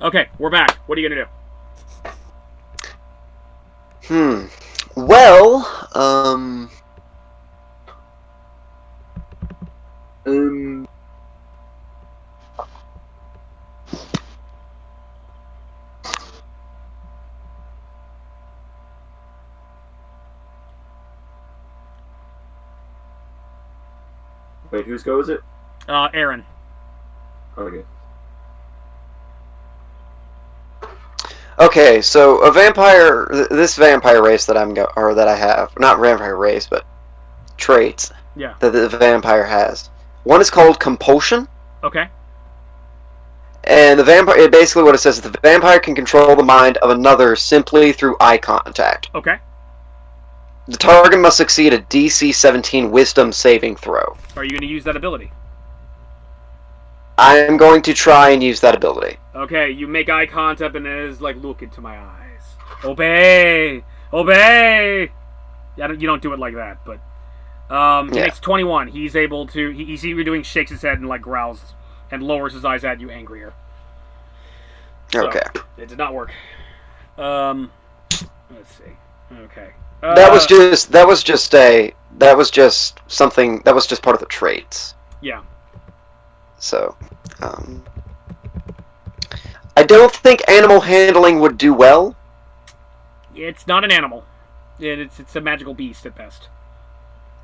Okay, we're back. What are you gonna do? Well, Wait, whose go is it? Aaron. Okay. Okay, so this vampire race that I have, not vampire race, but traits Yeah. that the vampire has. One is called compulsion, Okay. and basically what it says is the vampire can control the mind of another simply through eye contact. Okay. The target must succeed a DC 17 Wisdom saving throw. Are you gonna use that ability? I am going to try and use that ability. Okay, you make eye contact and it is like, look into my eyes. Obey! Obey! Yeah, you don't do it like that, but... he makes 21. He's able to... You see what doing, shakes his head and like growls and lowers his eyes at you angrier. So, okay. It did not work. Let's see. Okay. That was just something, that was just part of the traits. Yeah. So, I don't think animal handling would do well. It's not an animal. It's a magical beast at best.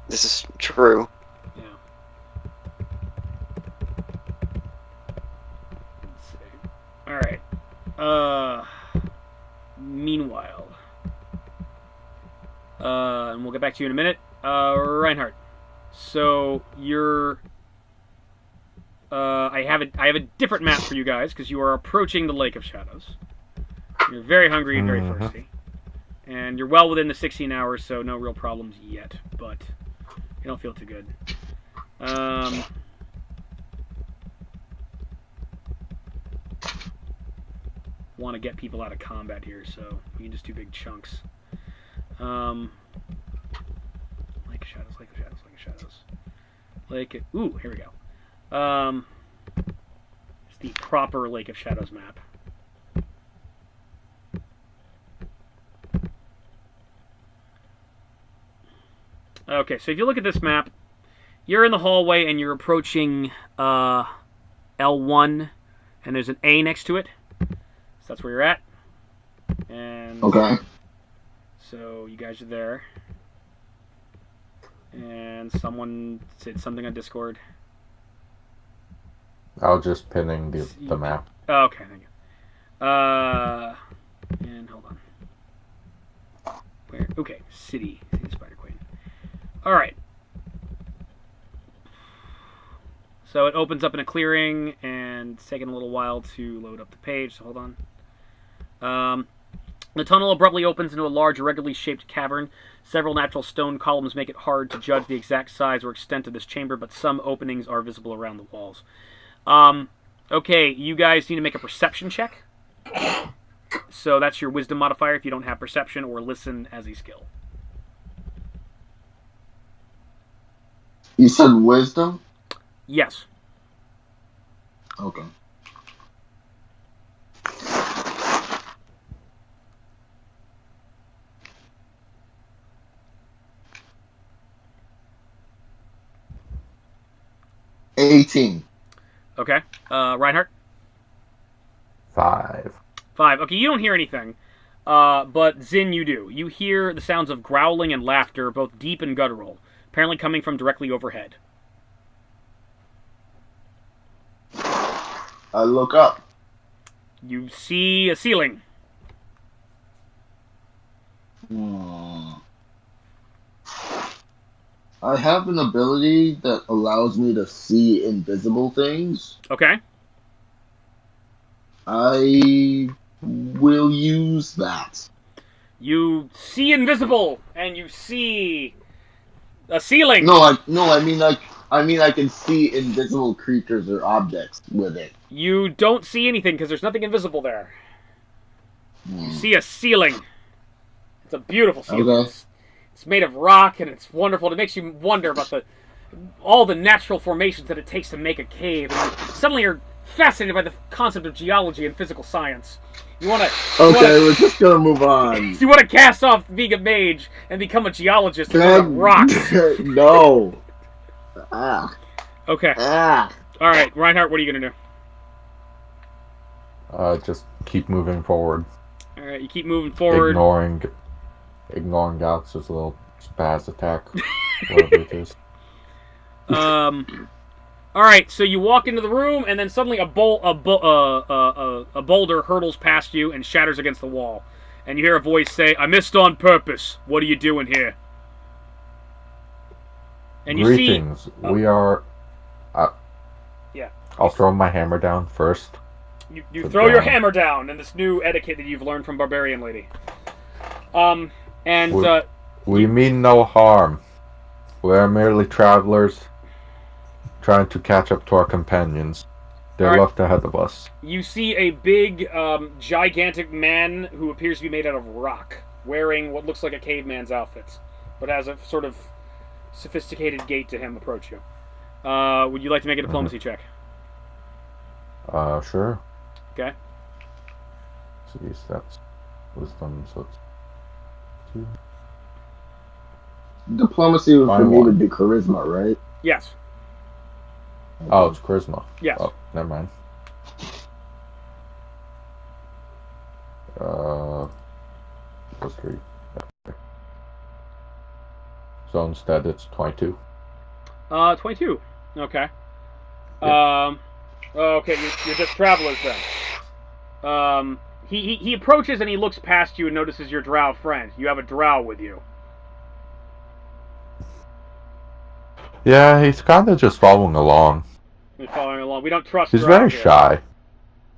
This is true. Yeah. Let's see. Alright. Meanwhile. And we'll get back to you in a minute. Reinhardt. So, you're... I have a different map for you guys, because you are approaching the Lake of Shadows. You're very hungry and very thirsty. And you're well within the 16 hours, so no real problems yet, but you don't feel too good. Want to get people out of combat here, so we can just do big chunks. Lake of Shadows, Lake of Shadows, Lake of Shadows. Ooh, here we go. It's the proper Lake of Shadows map. Okay, so if you look at this map, you're in the hallway and you're approaching L1, and there's an A next to it. So that's where you're at. And okay. So you guys are there. And someone said something on Discord. I was just pinning the map. Oh, okay, thank you. And hold on. Where? Okay, City Spider Queen. Alright. So it opens up in a clearing, and it's taking a little while to load up the page, so hold on. The tunnel abruptly opens into a large, irregularly shaped cavern. Several natural stone columns make it hard to judge the exact size or extent of this chamber, but some openings are visible around the walls. Okay, you guys need to make a perception check. So that's your wisdom modifier if you don't have perception or listen as a skill. You said wisdom? Yes. Okay. $18. Okay. Reinhardt? 5. 5. Okay, you don't hear anything. But Zin, you do. You hear the sounds of growling and laughter, both deep and guttural, apparently coming from directly overhead. I look up. You see a ceiling. I have an ability that allows me to see invisible things. Okay. I will use that. You see invisible, and you see a ceiling. I mean I can see invisible creatures or objects with it. You don't see anything because there's nothing invisible there. You see a ceiling. It's a beautiful ceiling. Okay. It's made of rock, and it's wonderful. It makes you wonder about all the natural formations that it takes to make a cave. And suddenly you're fascinated by the concept of geology and physical science. You want to? Okay, we're just gonna move on. You want to cast off being a mage and become a geologist and look at rocks? No. Ah. Okay. Ah. All right, Reinhardt. What are you gonna do? Just keep moving forward. All right, you keep moving forward. Ignoring Galaxy's little spaz attack. Whatever it is. All right, so you walk into the room, and then suddenly a boulder hurtles past you and shatters against the wall. And you hear a voice say, "I missed on purpose. What are you doing here?" And you Greetings. see... We are... yeah. I'll throw my hammer down first. You throw your hammer down in this new etiquette that you've learned from Barbarian Lady. We mean no harm. We're merely travelers trying to catch up to our companions. They're left ahead of us. You see a big, gigantic man who appears to be made out of rock, wearing what looks like a caveman's outfit, but has a sort of sophisticated gait to him approach you. Would you like to make a diplomacy check? Sure. Okay. So that's wisdom, so it's 2. Diplomacy for me one. would be charisma, right? Yes. Oh, it's charisma. Yes. Oh, never mind. Plus 3. So instead it's 22. 22. Okay. Okay, you're just travelers then. He approaches and he looks past you and notices your drow friend. You have a drow with you. Yeah, he's kind of just following along. He's following along. We don't trust. He's drow very here. shy.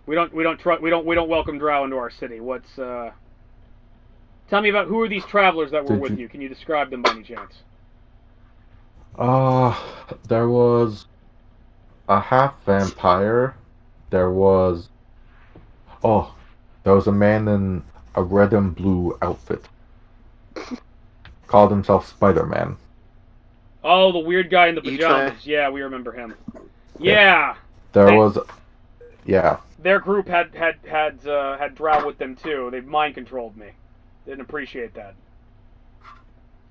We don't welcome drow into our city. What's Tell me about who are these travelers that were with you? Can you describe them by any chance? There was a half vampire. There was a man in a red and blue outfit. Called himself Spider-Man. Oh, the weird guy in the pajamas. Yeah, we remember him. Yeah. Their group had drow with them too. They mind controlled me. Didn't appreciate that.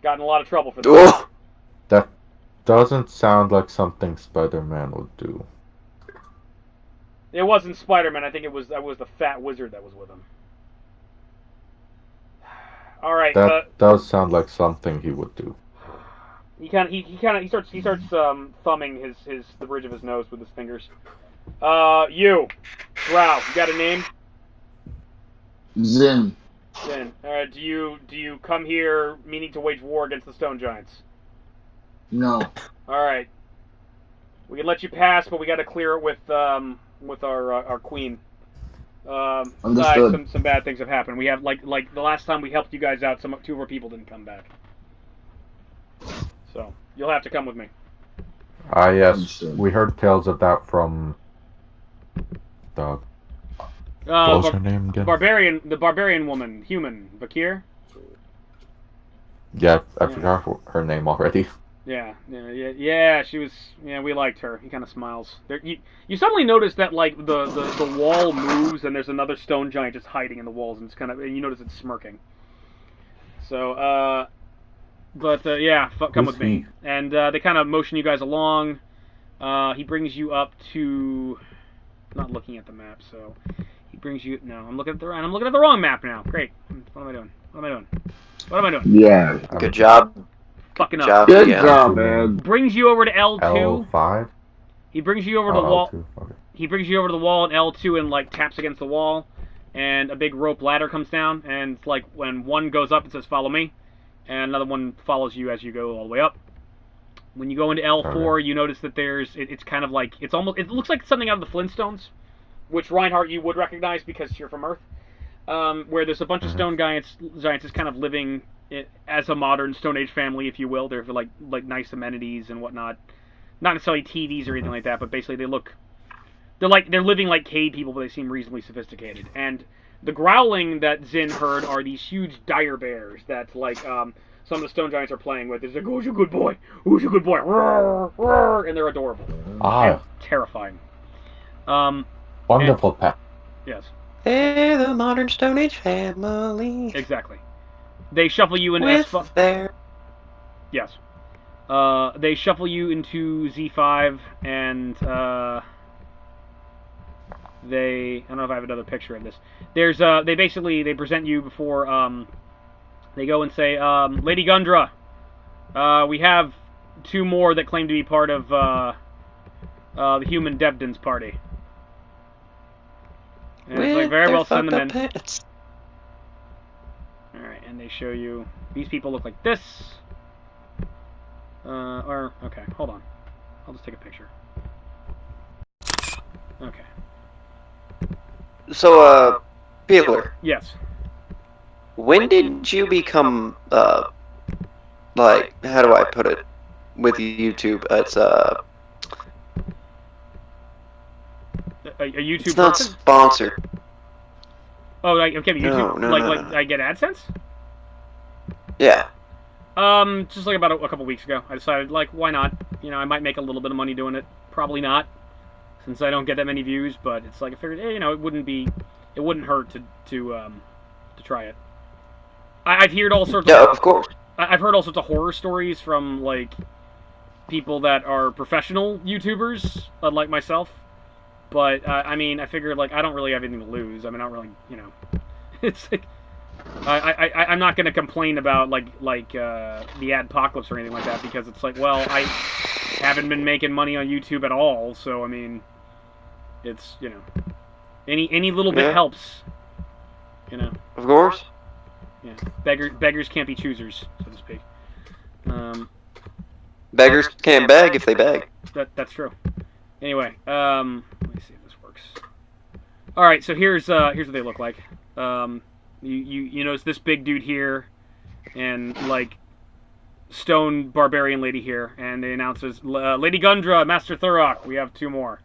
Got in a lot of trouble for that. That doesn't sound like something Spider-Man would do. It wasn't Spider-Man. I think that was the fat wizard that was with him. All right. That does sound like something he would do. He starts thumbing the bridge of his nose with his fingers. You, Drow, you got a name? Zin. Zin. Do you come here meaning to wage war against the Stone Giants? No. All right. We can let you pass, but we got to clear it with our queen. Understood. Some bad things have happened. We have like the last time we helped you guys out, 2 of our people didn't come back. So you'll have to come with me. Yes. Understood. We heard tales of that from the... what was her name again? The barbarian woman, human, Vakir? Yeah, I forgot her name already. Yeah, she was, we liked her. He kind of smiles. You suddenly notice that, like, the wall moves and there's another stone giant just hiding in the walls, and it's kind of, and you notice it's smirking. So, come with me. And they kind of motion you guys along. He brings you up to, not looking at the map, so he brings you, no, I'm looking at the wrong map now. Great. What am I doing? Yeah. Good job. Fucking up. Good job, man. Brings you over to L2. L5? He brings you over to the wall. L2. Okay. He brings you over to the wall in L2 and like taps against the wall, and a big rope ladder comes down, and it's like when one goes up, it says "Follow me," and another one follows you as you go all the way up. When you go into L4, you notice that it's kind of like it looks like something out of the Flintstones, which Reinhardt you would recognize because you're from Earth. Where there's a bunch of stone giants just kind of living as a modern Stone Age family, if you will. They're like nice amenities and whatnot. Not necessarily TVs or anything like that, but basically they're living like cave people, but they seem reasonably sophisticated. And the growling that Zin heard are these huge dire bears that some of the stone giants are playing with. It's like, who's a good boy? Who's a good boy? Roar, roar, and they're adorable. And terrifying. Wonderful pet. Yes, They're the modern Stone Age family. exactly. They shuffle you into With their... Yes. They shuffle you into Z5, and they... I don't know if I have another picture of this. There's, they present you before, they go and say, Lady Gundra, we have 2 more that claim to be part of, the human Devdin's party. And it's like, very well, send them in. Pets. Alright, and they show you, these people look like this. Okay, hold on. I'll just take a picture. Okay. So, Peeler, Yes. when did you become, like, how do I put it? With YouTube, it's, A YouTube it's not person? sponsored. Oh, like, okay, YouTube, No, like, no, like, no. I get AdSense? Yeah. Just like about a couple weeks ago, I decided, like, why not? You know, I might make a little bit of money doing it. Probably not, since I don't get that many views. But it's like I figured, you know, it wouldn't hurt to try it. I've heard all sorts. Yeah, of course. I've heard all sorts of horror stories from like people that are professional YouTubers, like myself. But I mean, I figured like I don't really have anything to lose. I mean, I don't really, you know, it's like. I'm not going to complain about like the adpocalypse or anything like that, because it's like, well, I haven't been making money on YouTube at all, so I mean, it's, you know, any little bit Yeah. helps, you know. Of course. Yeah, beggars can't be choosers, so to speak. Beggars can't beg if they beg. That's true. Anyway, let me see if this works. All right, so here's what they look like. You notice this big dude here, and like stone barbarian lady here, and they announce as Lady Gundra, Master Thurok, we have 2 more,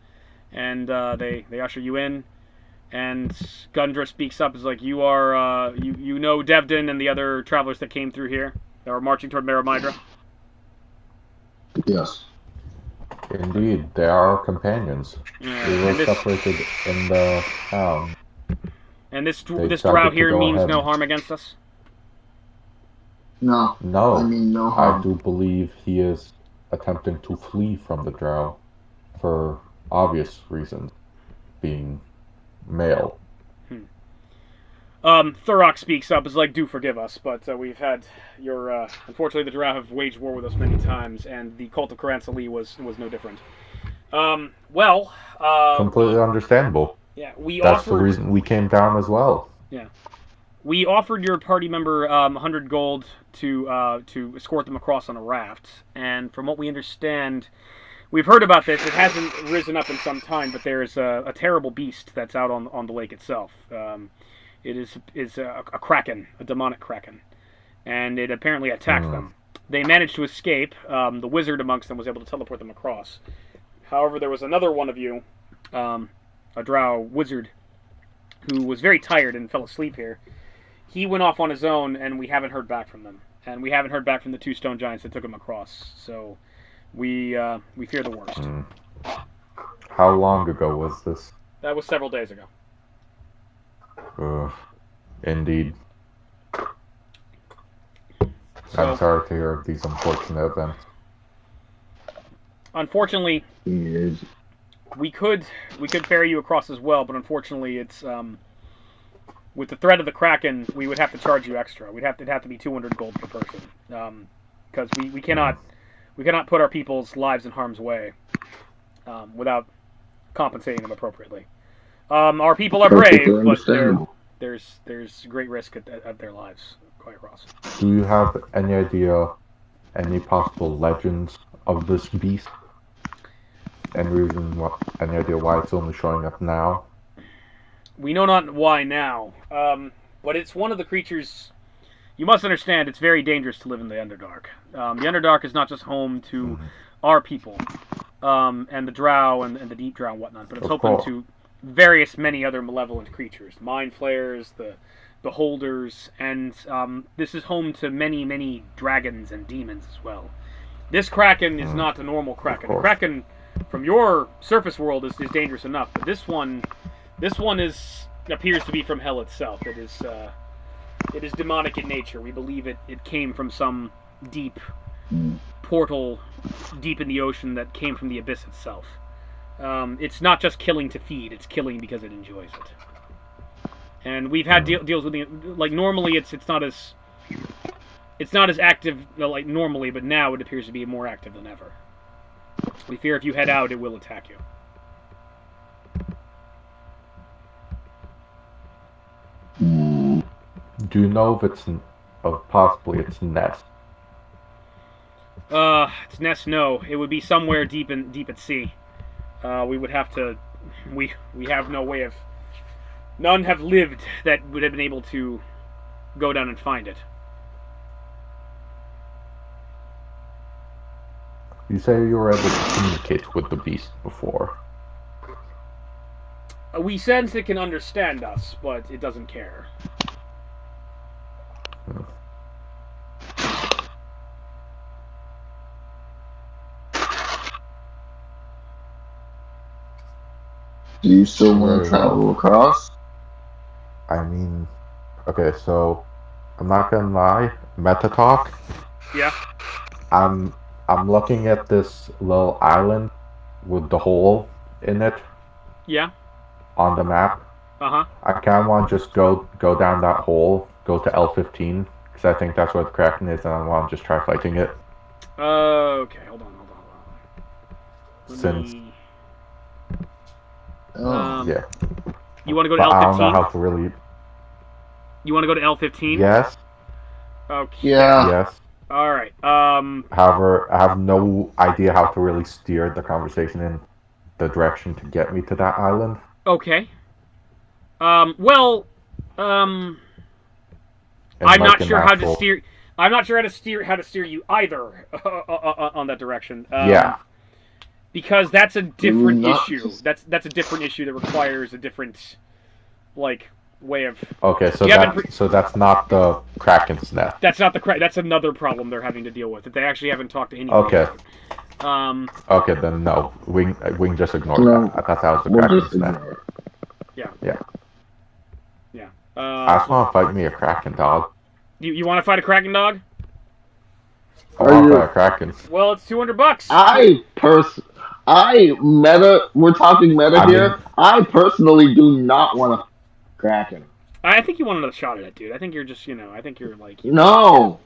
and they usher you in, and Gundra speaks up as like, you are you know Devdin and the other travelers that came through here that were marching toward Meramidra. Yes. Indeed, they are our companions. We were and this separated in the town. and this They this decided drow to here go means ahead. no harm against us. No. No, I mean, no I harm. do believe he is attempting to flee from the drow for obvious reasons, being male. Thurok speaks up, is like, do forgive us, but we've had your, unfortunately the Drow have waged war with us many times, and the cult of Caranthali was no different. Completely understandable. Yeah, we That's the offered, reason we came down as well. we offered your party member 100 gold to escort them across on a raft, and from what we understand, we've heard about this, it hasn't risen up in some time, but there's a terrible beast that's out on the lake itself. It is a kraken, a demonic kraken, and it apparently attacked them. They managed to escape. The wizard amongst them was able to teleport them across. However, there was another one of you, a drow wizard, who was very tired and fell asleep here. He went off on his own, and we haven't heard back from them. And we haven't heard back from the 2 stone giants that took him across. So we fear the worst. How long ago was this? That was several days ago. Indeed. So, I'm sorry to hear of these unfortunate events. unfortunately, Yes. we could ferry you across as well, but unfortunately, it's with the threat of the kraken, we would have to charge you extra. It'd have to be 200 gold per person, because we cannot put our people's lives in harm's way without compensating them appropriately. Our people are brave, Perfectly but understandable. there's great risk of their lives going across. Do you have any idea, any possible legends of this beast? Any idea why it's only showing up now? We know not why now, but it's one of the creatures. You must understand, it's very dangerous to live in the Underdark. The Underdark is not just home to our people, and the Drow and the Deep Drow and whatnot, but it's Of home course. to many other malevolent creatures. Mind Flayers, the Beholders, and this is home to many dragons and demons as well. This Kraken is not a normal Kraken. course. Kraken from your surface world is dangerous enough, but this one This one appears to be from hell itself. It is demonic in nature. We believe it came from some deep portal deep in the ocean that came from the abyss itself. It's not just killing to feed, it's killing because it enjoys it. And we've had deals with it, like normally it's not as active like normally, but now it appears to be more active than ever. We fear if you head out, it will attack you. Do you know if it's possibly its nest? Its nest, no. It would be somewhere deep at sea. We would have to. We have no way of. None have lived that would have been able to go down and find it. You say you were able to communicate with the beast before. We sense it can understand us, but it doesn't care. Do you still want to travel across? I mean, okay, so I'm not gonna lie, meta talk. Yeah. I'm looking at this little island with the hole in it Yeah. on the map. Uh-huh. I kind of want to just go down that hole, go to L15, because I think that's where the Kraken is, and I want to just try fighting it. Okay, hold on. Since yeah, You want to go to but I don't know L15? how to really. You want to go to L15? Yes, Okay. Yeah. yes. All right. However, I have no idea how to really steer the conversation in the direction to get me to that island. Okay. Well, And I'm like not an sure how to actual- steer. I'm not sure how to steer you either on that direction. Yeah. Because that's a different not issue. That's a different issue that requires a different, like, way of. Okay, so You haven't that's not the Kraken's nest. That's not the. That's another problem they're having to deal with. That they actually haven't talked to anyone. Okay. About. Okay, then no. We can just ignore No. that. I thought that was the We'll Kraken's just nest. ignore it. Yeah. Yeah. I just want to fight me a Kraken, dog. You want to fight a Kraken dog? I want to you- fight a Kraken. Well, it's $200. We're talking meta I here. mean- I personally do not want to Kraken. I think you want another shot at it, dude. I think you're just, I think you're like. No.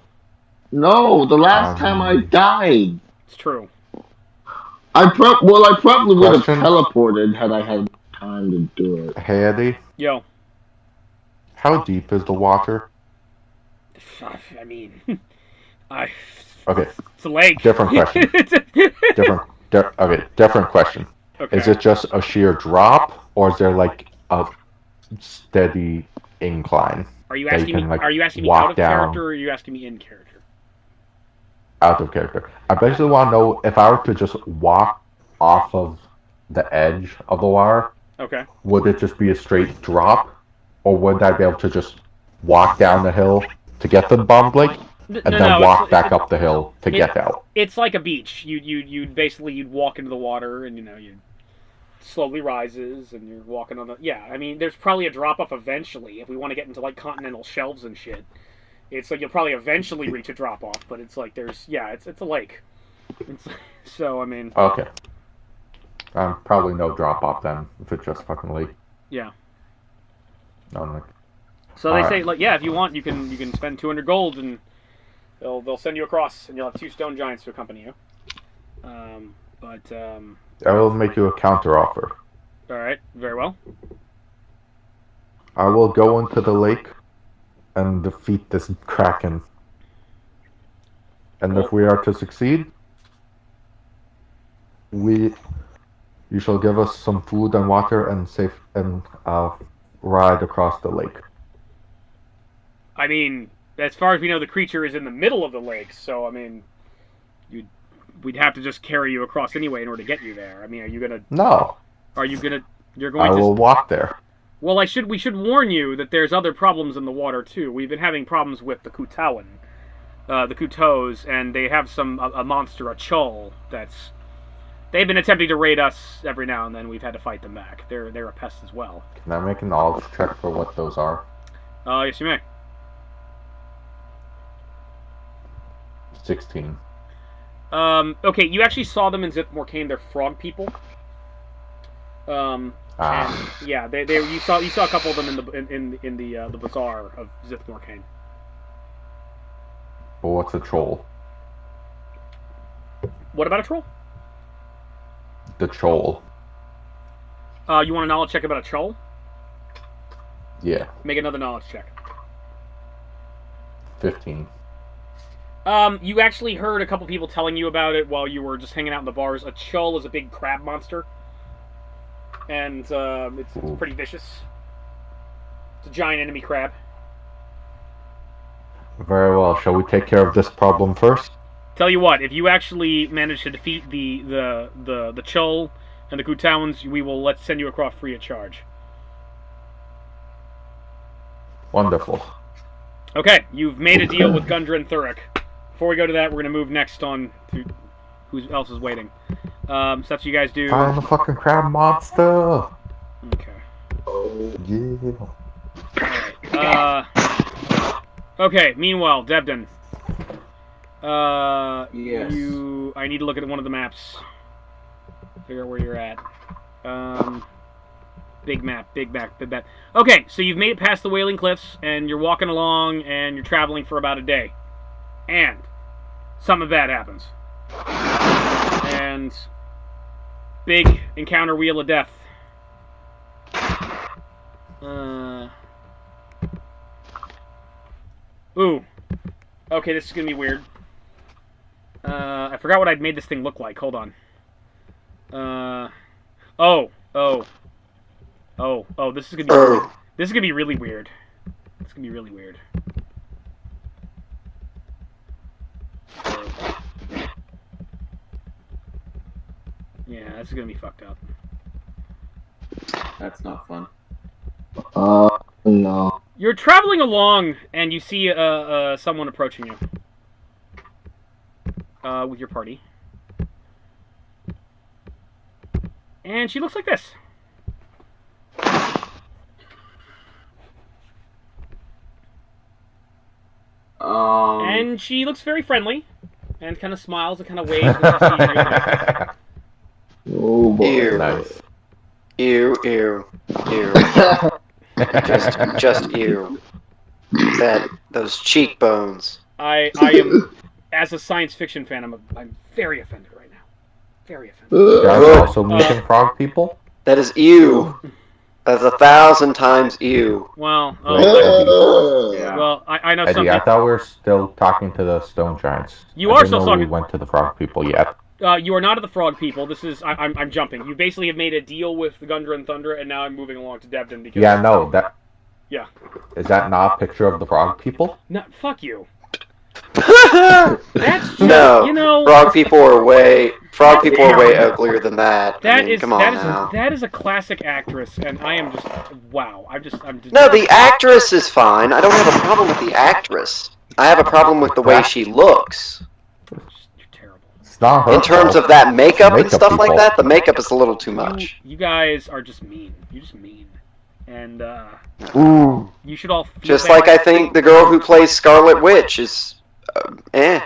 No, the last time I died. It's true. I probably would have Question? teleported had I had time to do it. Hey, Eddie, Yo. how deep is the water? I mean, Okay, it's a lake. Different question. different question. Okay. Is it just a sheer drop, or is there like a steady incline Are you that you asking me? can, like, Are you asking me walk out of down? character, or are you asking me in character? out of character? I basically want to know if I were to just walk off of the edge of the water, Okay. would it just be a straight drop, or would I be able to just walk down the hill to get to the bomb lake, and then walk back up the hill to get out? It's like a beach. You'd basically you'd walk into the water, and you slowly rises, and you're walking on the. Yeah, I mean, there's probably a drop off eventually if we want to get into like continental shelves and shit. It's like you'll probably eventually reach a drop off, but it's like it's a lake. So I mean. Okay. Probably no drop off then, if it's just fucking lake. Yeah. No, like, So they Alright. say, like, yeah, if you want, you can spend 200 gold, and they'll send you across, and you'll have 2 stone giants to accompany you. I will make you a counter offer. All right, very well. I will go into the lake and defeat this kraken. And if we are to succeed, you shall give us some food and water and ride across the lake. I mean, as far as we know, the creature is in the middle of the lake, so I mean, we'd have to just carry you across anyway in order to get you there. I mean, No, you're I going will to? walk there. Well, we should warn you that there's other problems in the water too. We've been having problems with the Kutawan, the Kutos, and they have a monster, a Chul, that's They've been attempting to raid us every now and then. We've had to fight them back. They're a pest as well. Can I make a knowledge check for what those are? Yes, you may. 16. Okay, you actually saw them in Zith Morcaine. They're frog people. And yeah, they you saw a couple of them in the bazaar of Zith Morcaine. But what's a troll? What about a troll? The troll. You want a knowledge check about a troll? Yeah. Make another knowledge check. 15. You actually heard a couple people telling you about it while you were just hanging out in the bars. A Chull is a big crab monster. And, it's pretty vicious. It's a giant enemy crab. Very well. Shall we take care of this problem first? Tell you what, if you actually manage to defeat the Chull and the Kutowans, we will send you across free of charge. Wonderful. Okay, you've made a deal with Gundra and Thurek. Before we go to that, we're going to move next on to who else is waiting. So that's what you guys do. I'm the fucking crab monster! Okay. Oh. Yeah. Okay, meanwhile, Debden. Yes. I need to look at one of the maps. Figure out where you're at. Big map. Okay, so you've made it past the Wailing Cliffs, and you're walking along, and you're traveling for about a day. And something bad happens. And big encounter Wheel of Death. Ooh. Okay, this is gonna be weird. I forgot what I'd made this thing look like. Hold on. Oh, this is gonna be weird. This is gonna be really weird. It's gonna be really weird. Yeah, this is gonna be fucked up. That's not fun. No. You're traveling along, and you see someone approaching you. With your party. And she looks like this. And she looks very friendly, and kind of smiles and kind of waves. When she sees you. Oh boy. Ew. Nice. Ew. Just ew. Those cheekbones. I am, as a science fiction fan, I'm very offended right now. Very offended. You guys are also meeting frog people? That is ew. That's 1,000 times ew. Well, Yeah. well, I know some Eddie, I people. thought we were still talking to the stone giants. You I are didn't still know talking- We went to the frog people yet. You are not at the frog people. This is I'm jumping. You basically have made a deal with the Gundra and Thunder, and now I'm moving along to Debden because. Yeah, no, that... Yeah. Is that not a picture of the frog people? No, fuck you. That's just, No. you know. Frog people are way uglier than that. I mean, come on now. That is a classic actress, and I am just wow. I'm just. No, the actress is fine. I don't have a problem with the actress. I have a problem with the way she looks. You're terrible. It's not her In terms fault. of that makeup and Makeup stuff like people. that, the makeup is a little too much. You guys are just mean. You're just mean, and Ooh. you should all. Feel Just bad. like I think the girl who plays Scarlet Witch is, eh.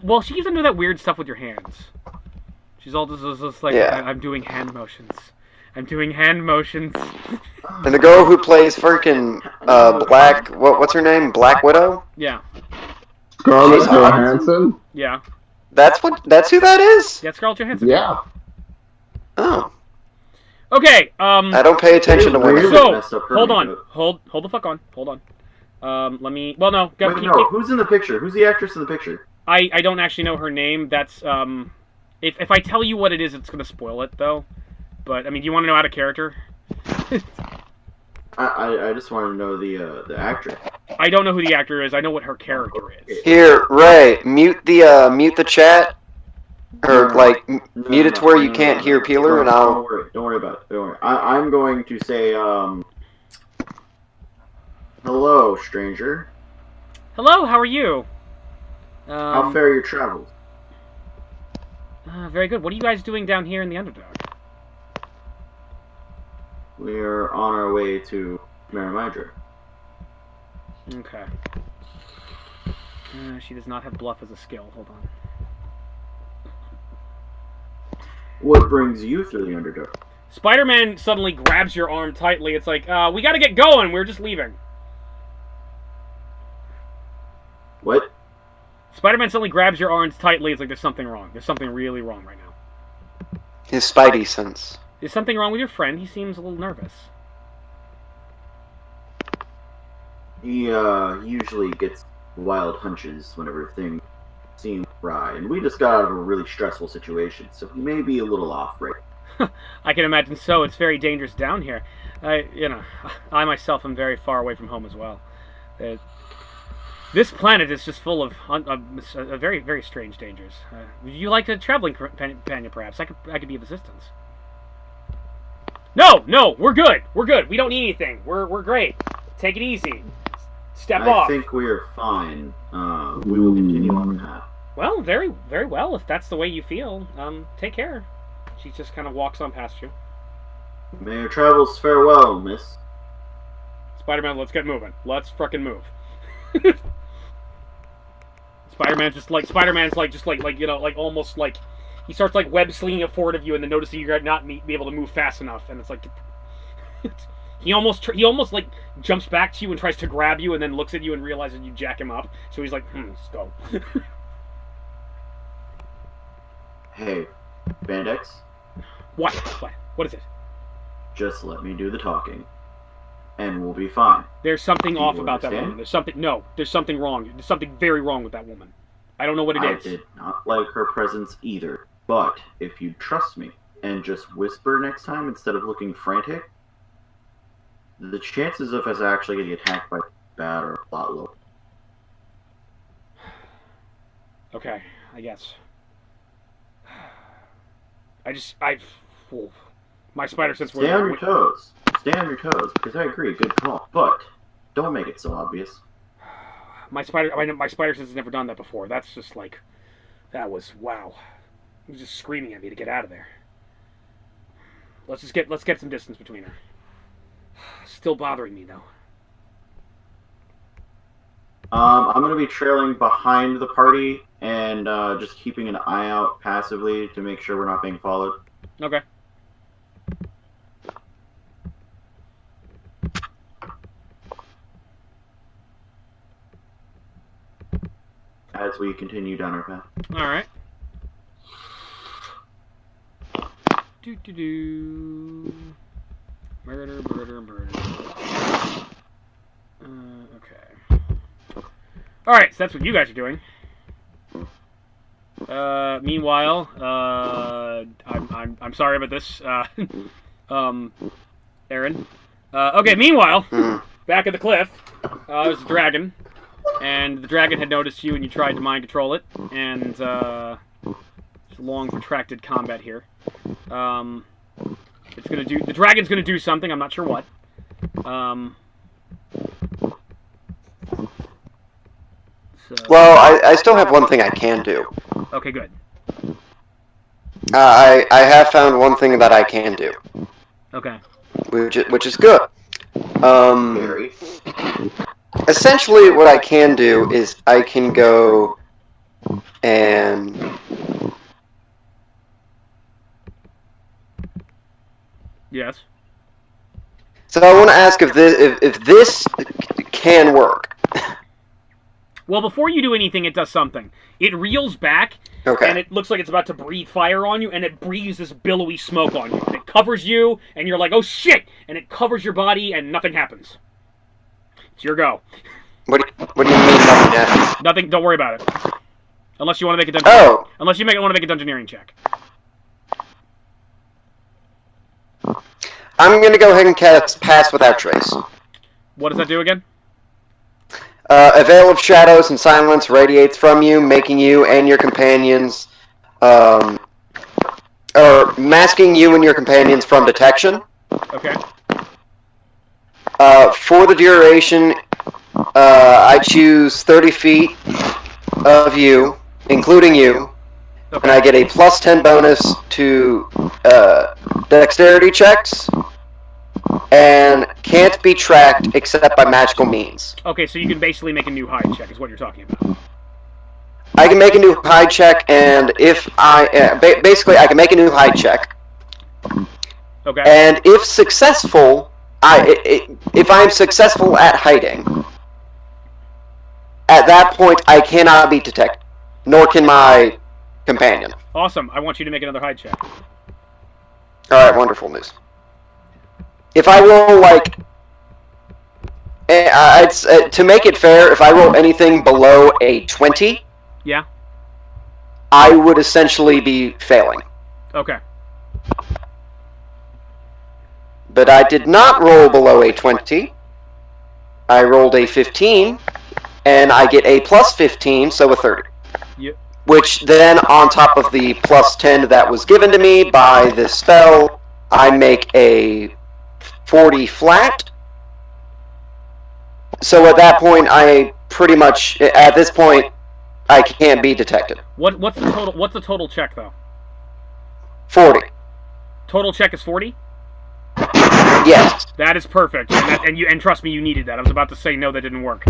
Well, she keeps on doing that weird stuff with your hands. She's all just like, Yeah. I'm doing hand motions. I'm doing hand motions. And the girl who plays freaking Black, what's her name? Black Widow. Yeah, Scarlett She's hot. Johansson? yeah. That's who that is. Yeah, Scarlett Johansson. Yeah. Oh, Okay. I don't pay attention to women. So, Messed up her hold on. makeup. Hold the fuck on. Hold on. Let me. Well, no. Wait, no, who's in the picture? Who's the actress in the picture? I don't actually know her name. That's If I tell you what it is, it's gonna spoil it though. But I mean, do you want to know out of character? I just wanted to know the actress. I don't know who the actor is. I know what her character is. Here, Ray, mute the chat, or like mute it to where you can't hear Peeler, and I'll. Don't worry about it. Don't worry. I'm going to say hello, stranger. Hello. How are you? How fare your travels? Very good. What are you guys doing down here in the Underdark? We're on our way to Maramidra. Okay. She does not have bluff as a skill. Hold on. What brings you through the Underdark? Spider-Man suddenly grabs your arm tightly. It's like, we gotta get going. We're just leaving. What? Spider-Man suddenly grabs your arms tightly. It's like, there's something wrong. There's something really wrong right now. His spidey sense. Is something wrong with your friend? He seems a little nervous. He usually gets wild hunches whenever things seem awry, and we just got out of a really stressful situation, so he may be a little off right. I can imagine so. It's very dangerous down here. I myself am very far away from home as well. This planet is just full of very, very strange dangers. Would you like a traveling companion, perhaps? I could be of assistance. No, we're good. We're good. We don't need anything. We're great. Take it easy. Step off. I think we're fine. We will continue on the path. Well, very, very well. If that's the way you feel, take care. She just kind of walks on past you. May your travels farewell, miss. Spider-Man, let's get moving. Let's frickin' move. Spider-Man's almost like he starts like web slinging it forward of you, and then noticing you're not be able to move fast enough, and it's like he almost like jumps back to you and tries to grab you, and then looks at you and realizes you jack him up. So he's like, let's go. Hey, Bandex. What? What is it? Just let me do the talking, and we'll be fine. There's something Do off you about that understand? woman. There's something wrong. There's something very wrong with that woman. I don't know what it I is. did not like her presence either. But if you trust me and just whisper next time instead of looking frantic, the chances of us actually getting attacked by bad are a lot lower. Okay, I guess. My spider sense. Stay on your toes. Stay on your toes, because I agree, good call. But don't make it so obvious. My spider sense has never done that before. That's just like, that was wow. He was just screaming at me to get out of there. Let's get some distance between her. Still bothering me though. I'm going to be trailing behind the party and just keeping an eye out passively to make sure we're not being followed. Okay. As we continue down our path. All right. Do. Murder. Okay. All right, so that's what you guys are doing. Meanwhile, I'm sorry about this, Aaron. Okay. Meanwhile, back at the cliff, there's a dragon, and the dragon had noticed you, and you tried to mind control it, and it's a long, protracted combat here. The dragon's gonna do something. I'm not sure what. Well, I still have one thing I can do. Okay, good. I have found one thing that I can do, Okay. which is good. Very. Essentially, what I can do is I can go and Yes. so I want to ask if this can work. Well, before you do anything, it does something. It reels back, Okay. and it looks like it's about to breathe fire on you, and it breathes this billowy smoke on you. And it covers you, and you're like, oh shit! And it covers your body, and nothing happens. It's your go. What do you mean nothing happens? Nothing. Don't worry about it. Unless you want to make a Unless you want to make a dungeoneering check. I'm going to go ahead and cast Pass Without Trace. What does that do again? A veil of shadows and silence radiates from you, making you and your companions, or masking you and your companions from detection. Okay. For the duration, I choose 30 feet of you, including you, and I get a plus 10 bonus to dexterity checks, and can't be tracked except by magical means. Okay, so you can basically make a new hide check, is what you're talking about. I can make a new hide check, and if I basically I can make a new hide check, Okay. and if successful, if I'm successful at hiding, at that point I cannot be detected, nor can my companion. Awesome. I want you to make another hide check. All right, wonderful news. If I roll like, to make it fair, if I roll anything below a 20, Yeah. I would essentially be failing. Okay. But I did not roll below a 20. I rolled a 15, and I get a plus 15, so a 30. Yep. Which then, on top of the plus 10 that was given to me by this spell, I make a 40 flat. So at that point, I pretty much, at this point, I can't be detected. What's the total? What's the total check though? 40. Total check is 40. Yes. That is perfect, and trust me, you needed that. I was about to say no, that didn't work.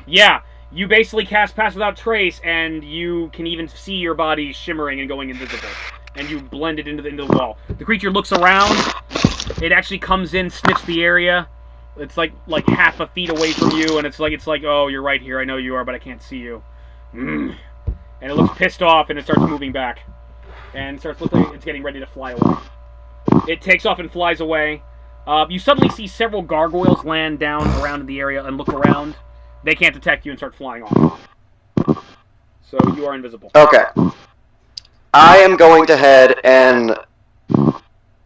Yeah, you basically cast Pass Without Trace, and you can even see your body shimmering and going invisible, and you blend it into the wall. The creature looks around. It actually comes in, sniffs the area. It's like half a feet away from you, and it's like, oh, you're right here. I know you are, but I can't see you. And it looks pissed off, and it starts moving back, and starts looking like it's getting ready to fly away. It takes off and flies away. You suddenly see several gargoyles land down around in the area and look around. They can't detect you and start flying off. So you are invisible. Okay. I am going to head and,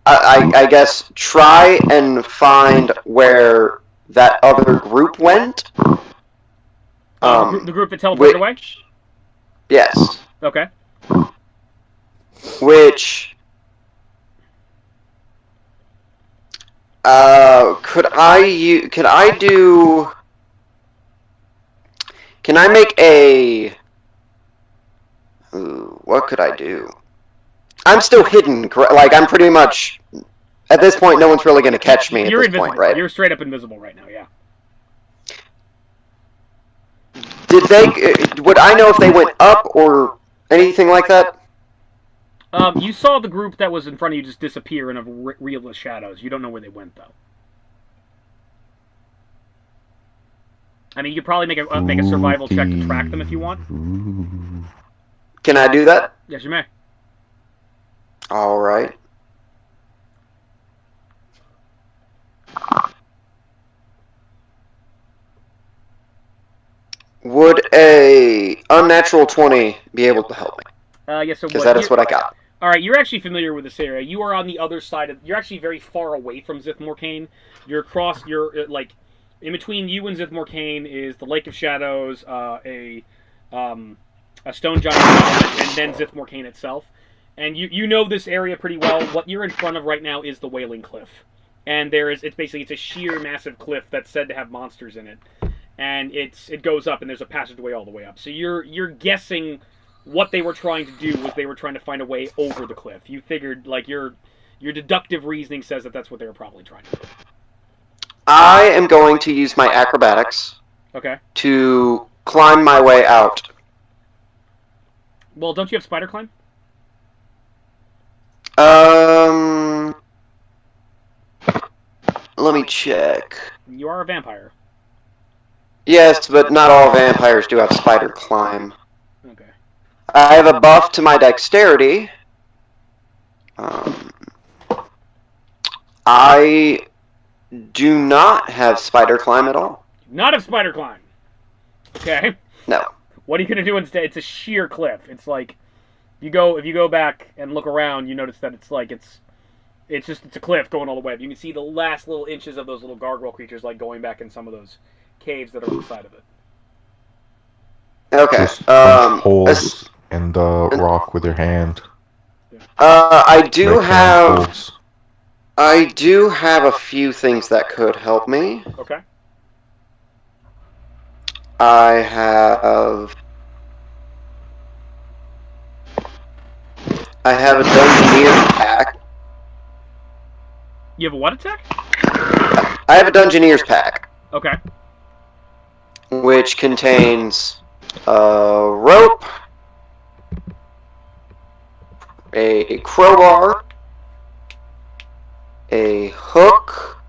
I guess, try and find where that other group went. The group that teleported away? Yes. Okay. Which... Can I make a... what could I do? I'm still hidden, like, I'm pretty much... At this point, no one's really going to catch me You're at this invisible. point, right? You're straight up invisible right now, yeah. Did they... would I know if they went up or anything like that? You saw the group that was in front of you just disappear in a reel of shadows. You don't know where they went, though. I mean, you could probably make a survival check to track them if you want. Can I do that? Yes, you may. Alright. Would a unnatural 20 be able to help me? Yes, so because that is what I got. Alright, you're actually familiar with this area. You are on the other side of... You're actually very far away from Zithmorcane. You're across... You're, like... In between you and Zithmorcane is the Lake of Shadows, a stone giant, and then Zithmorcane itself. And you know this area pretty well. What you're in front of right now is the Wailing Cliff. And it's a sheer, massive cliff that's said to have monsters in it. And it goes up, and there's a passageway all the way up. So you're guessing what they were trying to do was they were trying to find a way over the cliff. You figured, like, your deductive reasoning says that that's what they were probably trying to do. I am going to use my acrobatics to climb my way out. Well, don't you have spider climb? Let me check. You are a vampire. Yes, but not all vampires do have spider climb. Okay. I have a buff to my dexterity. I do not have spider climb at all. Not have spider climb. Okay. No. What are you gonna do instead? It's a sheer cliff. It's like if you go back and look around, you notice that it's a cliff going all the way up. You can see the last little inches of those little gargoyle creatures like going back in some of those caves that are on the side of it. Okay. Just holes in the rock with your hand. I do Make have a few things that could help me. Okay. I have I have a Dungeoneer's pack. You have a what attack? I have a Dungeoneer's pack, Okay. which contains a rope, a crowbar, a hook,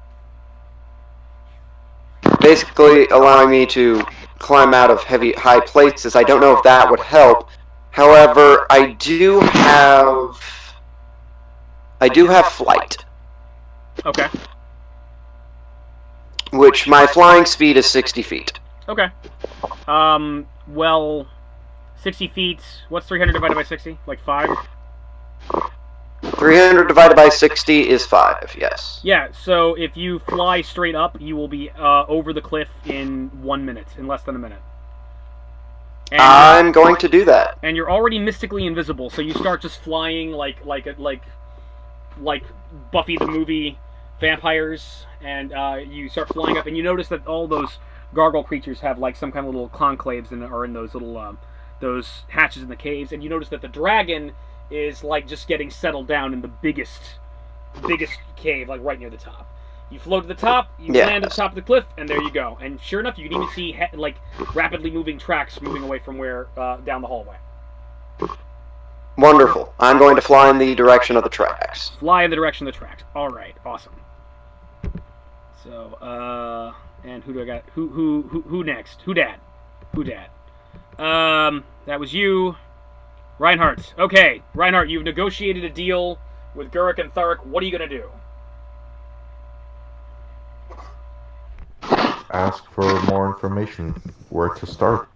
basically allowing me to climb out of high places. I don't know if that would help. However, I do have flight, Okay. which my flying speed is 60 feet. Okay. Well, 60 feet. What's 300 divided by 60? Like 5? 300 divided by 60 is 5, yes. Yeah, so if you fly straight up, you will be over the cliff in 1 minute, in less than a minute. And, I'm going to do that. and you're already mystically invisible, so you start just flying like Buffy the movie vampires, and you start flying up, and you notice that all those gargoyle creatures have like some kind of little conclaves are in those little those hatches in the caves, and you notice that the dragon is like just getting settled down in the biggest cave, like right near the top. You float to the top, you land at the top of the cliff, and there you go. And sure enough, you can even see like rapidly moving tracks moving away from where down the hallway. Wonderful. I'm going to fly in the direction of the tracks. Fly in the direction of the tracks. All right, awesome. So, and who do I got? Who next? Who dad? That was you, Reinhardt. Okay, Reinhardt, you've negotiated a deal with Guruk and Thurek. What are you gonna do? Ask for more information. Where to start?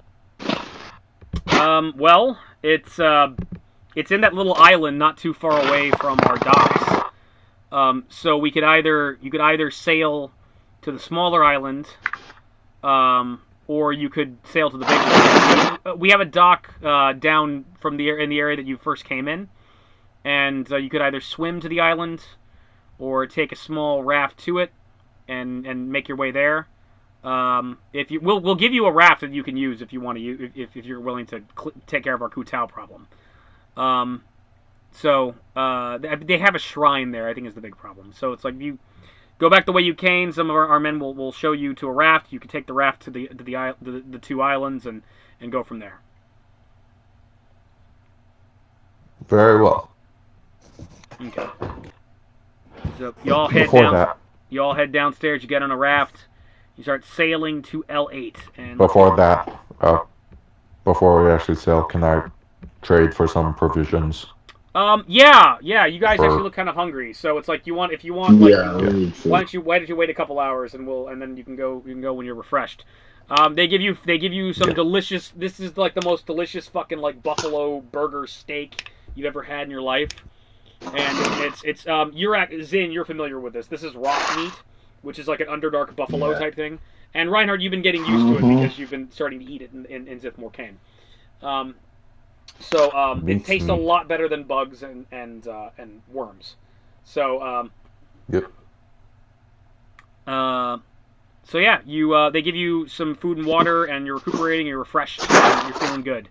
Well, it's in that little island not too far away from our docks. So you could either sail to the smaller island, or you could sail to the big one. We have a dock down from in the area that you first came in, and you could either swim to the island, or take a small raft to it, and make your way there. If you we'll give you a raft that you can use if you want to use, if you're willing to take care of our Kutao problem. They have a shrine there, I think, is the big problem. So it's like you go back the way you came. Some of our men will show you to a raft. You can take the raft to the two islands and go from there. Very well. Okay. So you all head Before down. that, You all head downstairs. You get on a raft. You start sailing to L8. And before we actually sail, can I trade for some provisions? yeah. You guys actually look kind of hungry. So it's like if you want, like, why don't you wait a couple hours and then you can go when you're refreshed. They give you some delicious. This is like the most delicious fucking like buffalo burger steak you've ever had in your life. And it's Zin, you're familiar with this. This is rock meat, which is like an Underdark buffalo type thing. And Reinhardt, you've been getting used to it because you've been starting to eat it in Zith Morcaine. It tastes a lot better than bugs and worms. So Yep. So yeah, they give you some food and water, and you're recuperating, you're refreshed, and you're feeling good.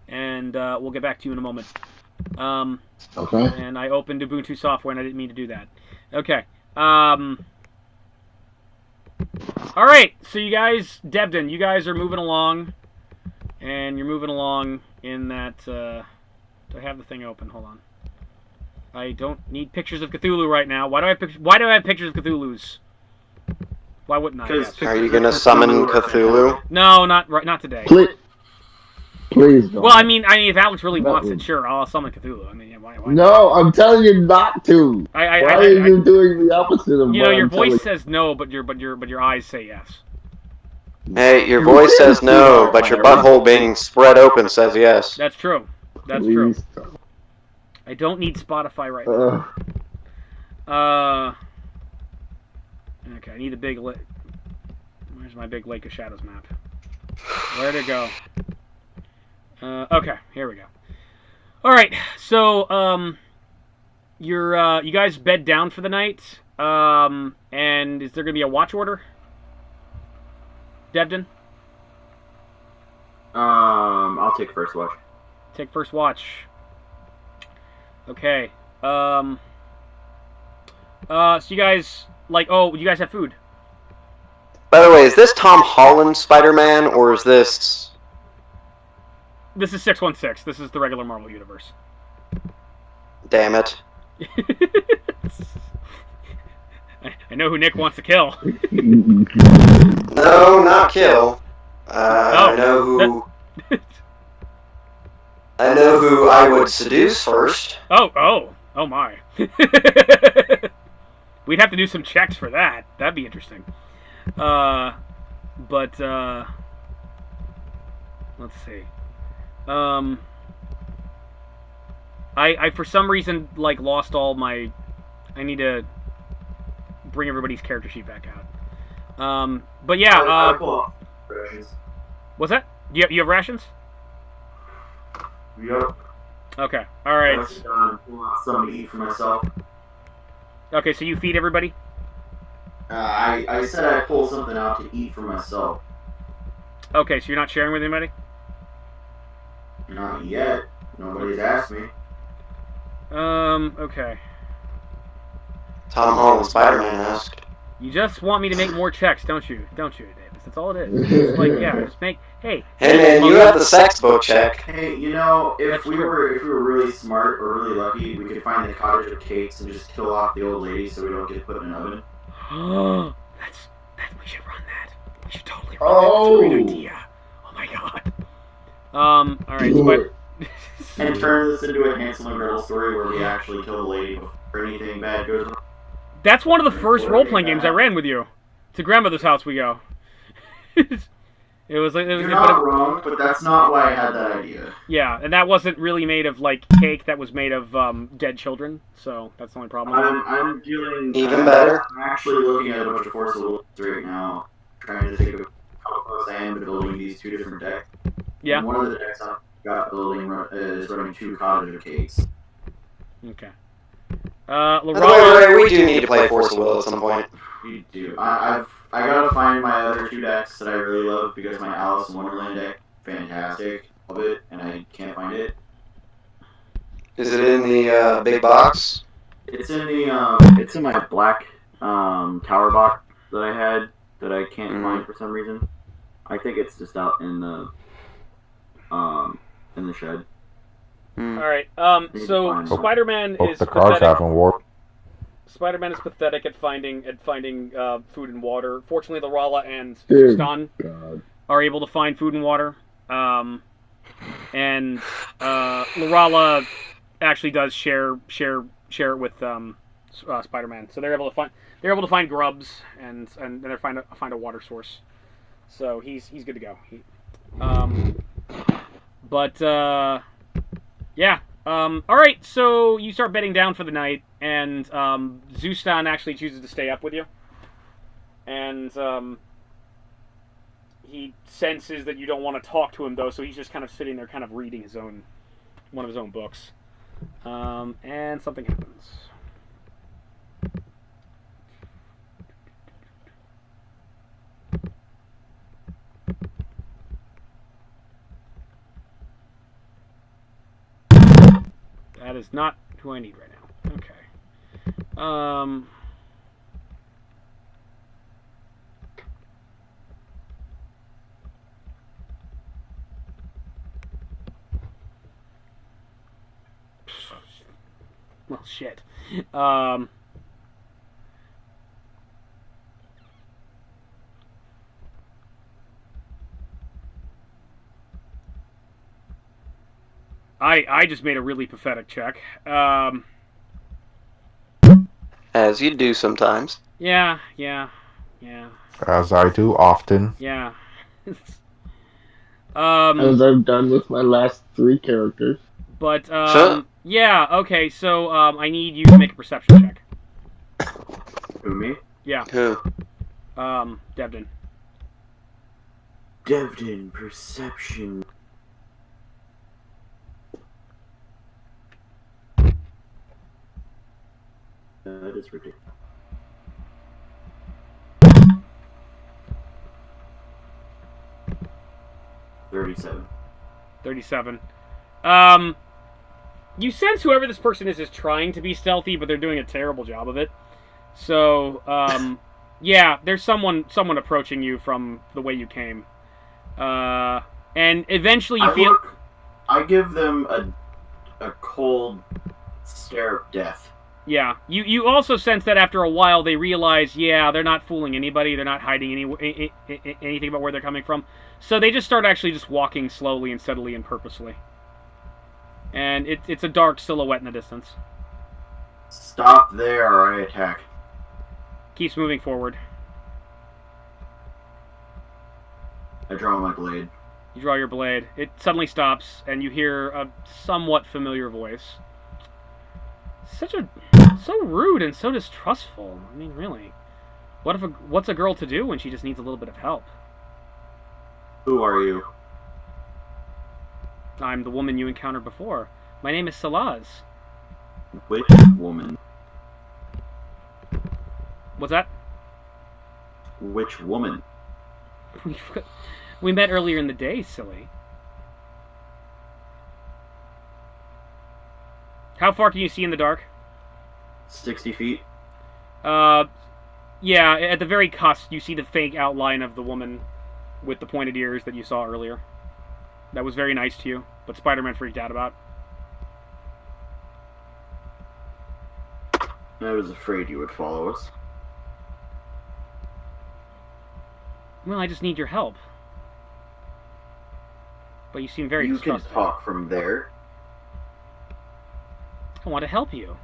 And we'll get back to you in a moment. Okay. And I opened Ubuntu software, and I didn't mean to do that. Okay. All right. So you guys, Debden, you guys are moving along, and you're moving along in that. Do I have the thing open? Hold on. I don't need pictures of Cthulhu right now. Why do I have pictures of Cthulhu's? Why wouldn't I? Yes. Are you gonna summon Cthulhu? No, not today. Please don't. Well, I mean, if Alex really wants it, sure, I'll summon Cthulhu. I mean, why? No, I'm telling you not to. Why are you doing the opposite of You what know, your I'm voice telling says no, but your eyes say yes. Hey, your voice says no, but your butthole being spread open says yes. That's true. That's you? true. I don't need Spotify right now. Okay, I need a big lake. Where's my big Lake of Shadows map? Where'd it go? Okay, here we go. All right, so you guys bed down for the night, and is there gonna be a watch order, Debden? I'll take first watch. Take first watch. Okay. So you guys you guys have food. By the way, is this Tom Holland Spider-Man, or is this... This is 616. This is the regular Marvel universe. Damn it. I know who Nick wants to kill. No, not kill. Oh, I know who... I know who I would seduce first. Oh my. We'd have to do some checks for that. That'd be interesting. Let's see. I for some reason lost all my. I need to bring everybody's character sheet back out. But yeah. What's that? You have rations? Yep. Okay. All right. Something to eat for myself. Okay, so you feed everybody. I said I'd pull something out to eat for myself. Okay, so you're not sharing with anybody? Not yet. Nobody's asked me. Okay. Tom Holland Spider-Man asked. You just want me to make more checks, don't you? Don't you, Davis? That's all it is. It's just make. Hey. Hey man, you have the sex book check. Hey, if we were really smart or really lucky, we could find the cottage of cakes and just kill off the old lady so we don't get put in an oven. We should run that. We should totally run that. That's a great idea. Oh my god. Alright, so and turn this into a Hansel and Gretel story where we actually kill the lady before anything bad goes wrong. That's one of the first role-playing games I ran with you. To grandmother's house we go. You're not wrong, but that's not why I had that idea. Yeah, and that wasn't really made of cake. That was made of dead children. So that's the only problem. I'm dealing even better. I'm actually looking at a bunch of Force of Will right now, trying to think of how close I am to building these two different decks. Yeah. And one of the decks I've got building is running 2 cottage of cakes. Okay. By the way, Ray, we do need to play Force of Will at some point. We do. I gotta find my other 2 decks that I really love because my Alice in Wonderland deck, fantastic, love it, and I can't find it. Is it in the big box? It's in the it's in my black tower box that I had that I can't find for some reason. I think it's just out in the shed. Alright, so Spider-Man is the cards pathetic. haven't worked. Spider-Man is pathetic at finding food and water. Fortunately, Lorala and Stan are able to find food and water. And Lorala actually does share it with Spider-Man. So they're able to find grubs and they find a water source. So he's good to go. Yeah. Alright, so you start bedding down for the night, and Zustan actually chooses to stay up with you. And he senses that you don't want to talk to him, though, so he's just kind of sitting there kind of reading one of his own books. And something happens. That is not who I need right now. Okay. Well, shit. I just made a really pathetic check. As you do sometimes. Yeah. As I do often. Yeah. As I've done with my last 3 characters. But, Sure. yeah, okay, so, I need you to make a perception check. Who, me? Yeah. Who? Devdin. Devdin, perception. That is ridiculous. 37. 37. You sense whoever this person is trying to be stealthy, but they're doing a terrible job of it. So, yeah, there's someone approaching you from the way you came. And eventually you feel... I give them a cold stare of death. Yeah, you also sense that after a while they realize, yeah, they're not fooling anybody, they're not hiding anything about where they're coming from. So they just start actually just walking slowly and steadily and purposefully. And it's a dark silhouette in the distance. Stop there or I attack. Keeps moving forward. I draw my blade. You draw your blade. It suddenly stops, and you hear a somewhat familiar voice. So rude and so distrustful. I mean, really. What's a girl to do when she just needs a little bit of help? Who are you? I'm the woman you encountered before. My name is Salaz. Which woman? What's that? Which woman? We met earlier in the day, silly. How far can you see in the dark? 60 feet. Yeah, at the very cusp, you see the fake outline of the woman with the pointed ears that you saw earlier. That was very nice to you, but Spider-Man freaked out about. I was afraid you would follow us. Well, I just need your help. But you seem very You can distrustful. talk from there. I want to help you.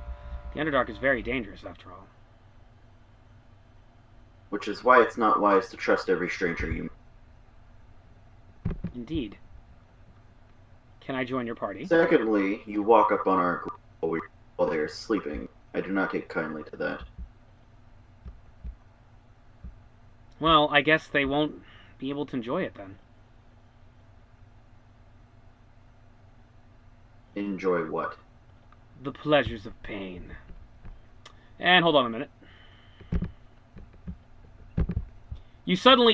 The Underdark is very dangerous, after all. Which is why it's not wise to trust every stranger you meet. Indeed. Can I join your party? Secondly, you walk up on our group while they are sleeping. I do not take kindly to that. Well, I guess they won't be able to enjoy it then. Enjoy what? The pleasures of pain. And hold on a minute.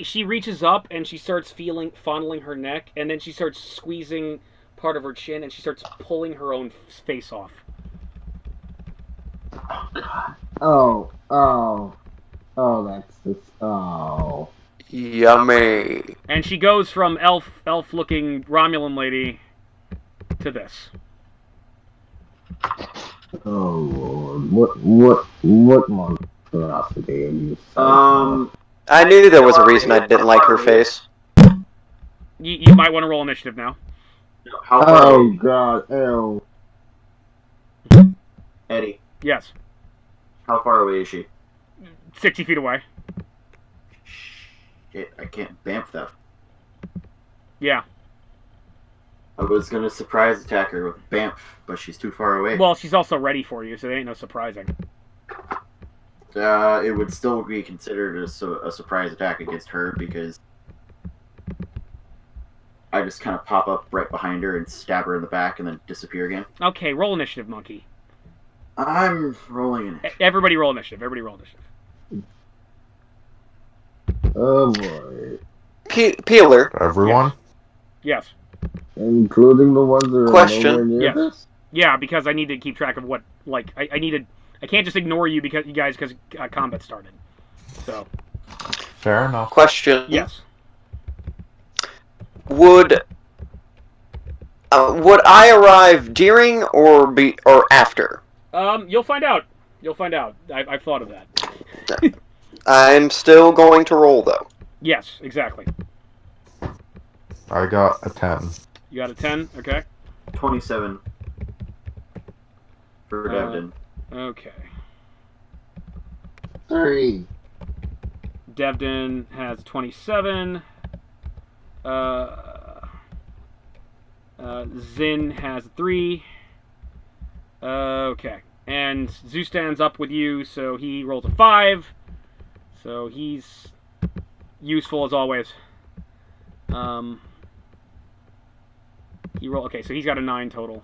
She reaches up and she starts fondling her neck, and then she starts squeezing part of her chin, and she starts pulling her own face off. Oh, that's this. Oh. Yummy. And she goes from elf-looking Romulan lady to this. Oh Lord, what monstrosity are you? I knew there was a reason I didn't like her face. You might want to roll initiative now. How far Oh away? God, ew. Eddie, Yes. how far away is she? 60 feet away. Shit, I can't bamf that. Yeah. I was gonna surprise attack her with bamf, but she's too far away. Well, she's also ready for you, so there ain't no surprising. It would still be considered a surprise attack against her because I just kind of pop up right behind her and stab her in the back and then disappear again. Okay, roll initiative, monkey. I'm rolling it. Everybody roll initiative. Everybody roll initiative. Oh boy, Peeler, Everyone? Yes. including the ones that are Question. nowhere near Yes. this. Yeah, because I need to keep track of what, like, I can't just ignore you because you guys, because combat started. So, Fair enough. question. yes. Would I arrive during or after? You'll find out. You'll find out. I've thought of that. I'm still going to roll though. Yes, exactly. I got a 10. You got a 10? Okay. 27 for Devden. Okay. 3. Devden has 27. Zin has 3. Okay. And Zustan's up with you, so he rolls a 5. So he's useful as always. Okay, so he's got a 9 total.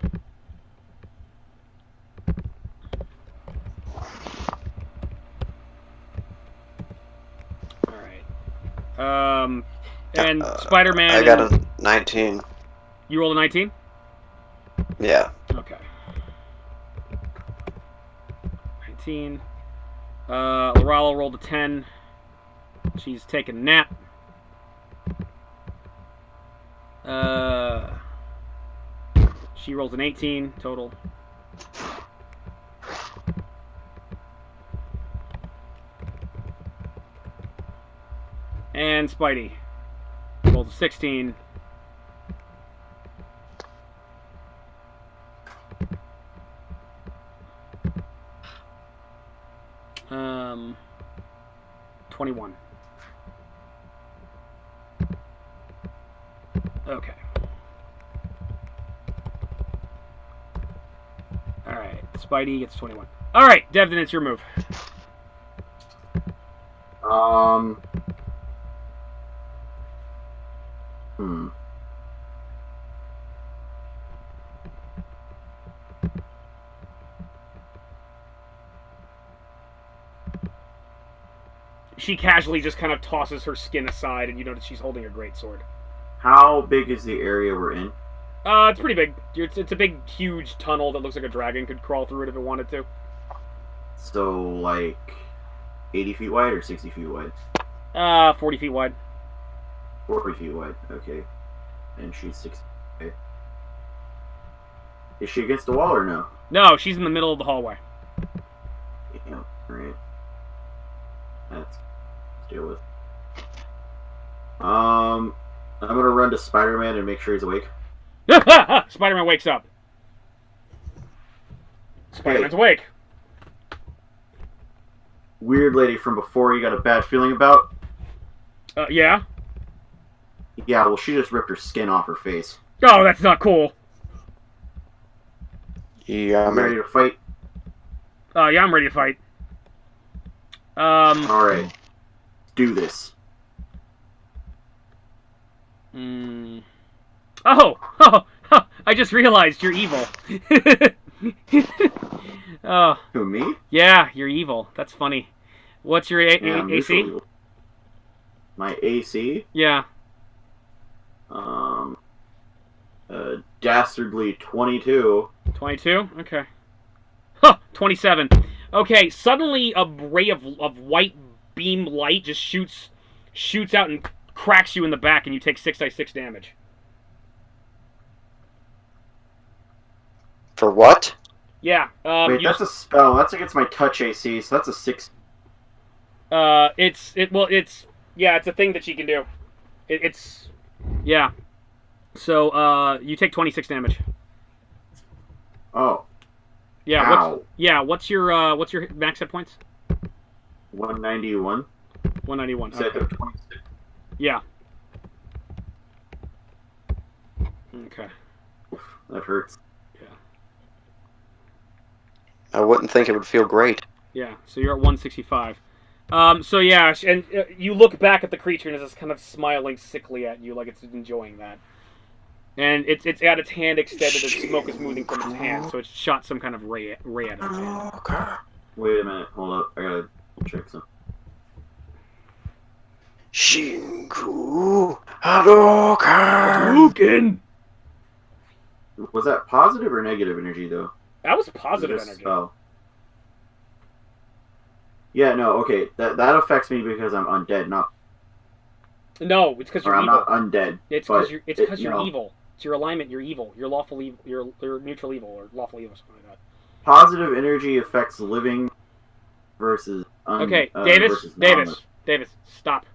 Alright. And Spider-Man... I got a 19. You rolled a 19? Yeah. Okay. 19. Lorala rolled a 10. She's taking a nap. She rolls an 18 total. And Spidey rolls a 16. 21. Okay. Alright, Spidey gets 21. Alright, Devin, it's your move. She casually just kind of tosses her skin aside, and you notice she's holding a greatsword. How big is the area we're in? It's pretty big. It's a big, huge tunnel that looks like a dragon could crawl through it if it wanted to. So, like, 80 feet wide or 60 feet wide? 40 feet wide. 40 feet wide, okay. And she's 60. Okay. Is she against the wall or no? No, she's in the middle of the hallway. Yeah, alright. Let's deal with. I'm gonna run to Spider-Man and make sure he's awake. Spider-Man wakes up. Spider-Man's awake. Weird lady from before you got a bad feeling about? Yeah? Yeah, well, she just ripped her skin off her face. Oh, that's not cool. Yeah, I'm ready to fight. Yeah, I'm ready to fight. Alright. Do this. Oh, I just realized you're evil. Oh. Who, me? Yeah, you're evil. That's funny. What's your I'm AC? usually- My AC? Yeah. Dastardly 22. 22? Okay. Huh, 27. Okay, suddenly a ray of white beam light just shoots out and cracks you in the back, and you take 6d6 damage. For what? Yeah. Wait, that's a spell. That's against my touch AC, so that's a 6. It's a thing that she can do. Yeah. So, you take 26 damage. Oh. Yeah. Ow. What's your max hit points? 191. 191. So I Okay. took 26. Yeah. Okay. That hurts. I wouldn't think it would feel great. Yeah. So you're at 165. So yeah, and you look back at the creature and it's just kind of smiling sickly at you, like it's enjoying that. And it's got its hand extended and smoke is moving from its hand, so it's shot some kind of ray at its hand. Okay. Wait a minute. Hold up. I gotta check something. Shinku Hadoken. Hadouken! Was that positive or negative energy, though? That was positive This energy. spell. Yeah, no, okay. That affects me because I'm undead, not. No, it's because Or you're I'm evil. not undead. It's but because you're know, evil. It's your alignment. You're evil. You're lawful evil. You're neutral evil or lawful evil, something like that. Positive energy affects living versus. Okay, versus Davis, stop.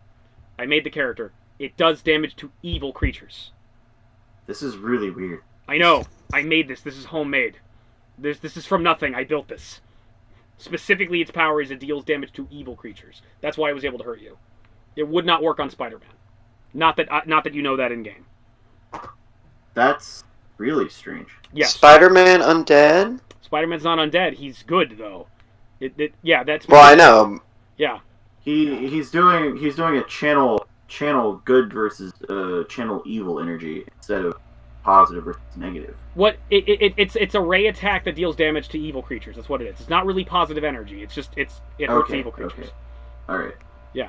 I made the character. It does damage to evil creatures. This is really weird. I know. I made this. This is homemade. This is from nothing. I built this. Specifically, its power is it deals damage to evil creatures. That's why I was able to hurt you. It would not work on Spider-Man. Not that you know that in game. That's really strange. Yes. Spider-Man undead? Spider-Man's not undead. He's good though. That's. Well, I know. Yeah. He's doing a channel good versus channel evil energy instead of positive versus negative. What it's a ray attack that deals damage to evil creatures. That's what it is. It's not really positive energy. It's just it hurts Okay, evil creatures. okay. All right. Yeah.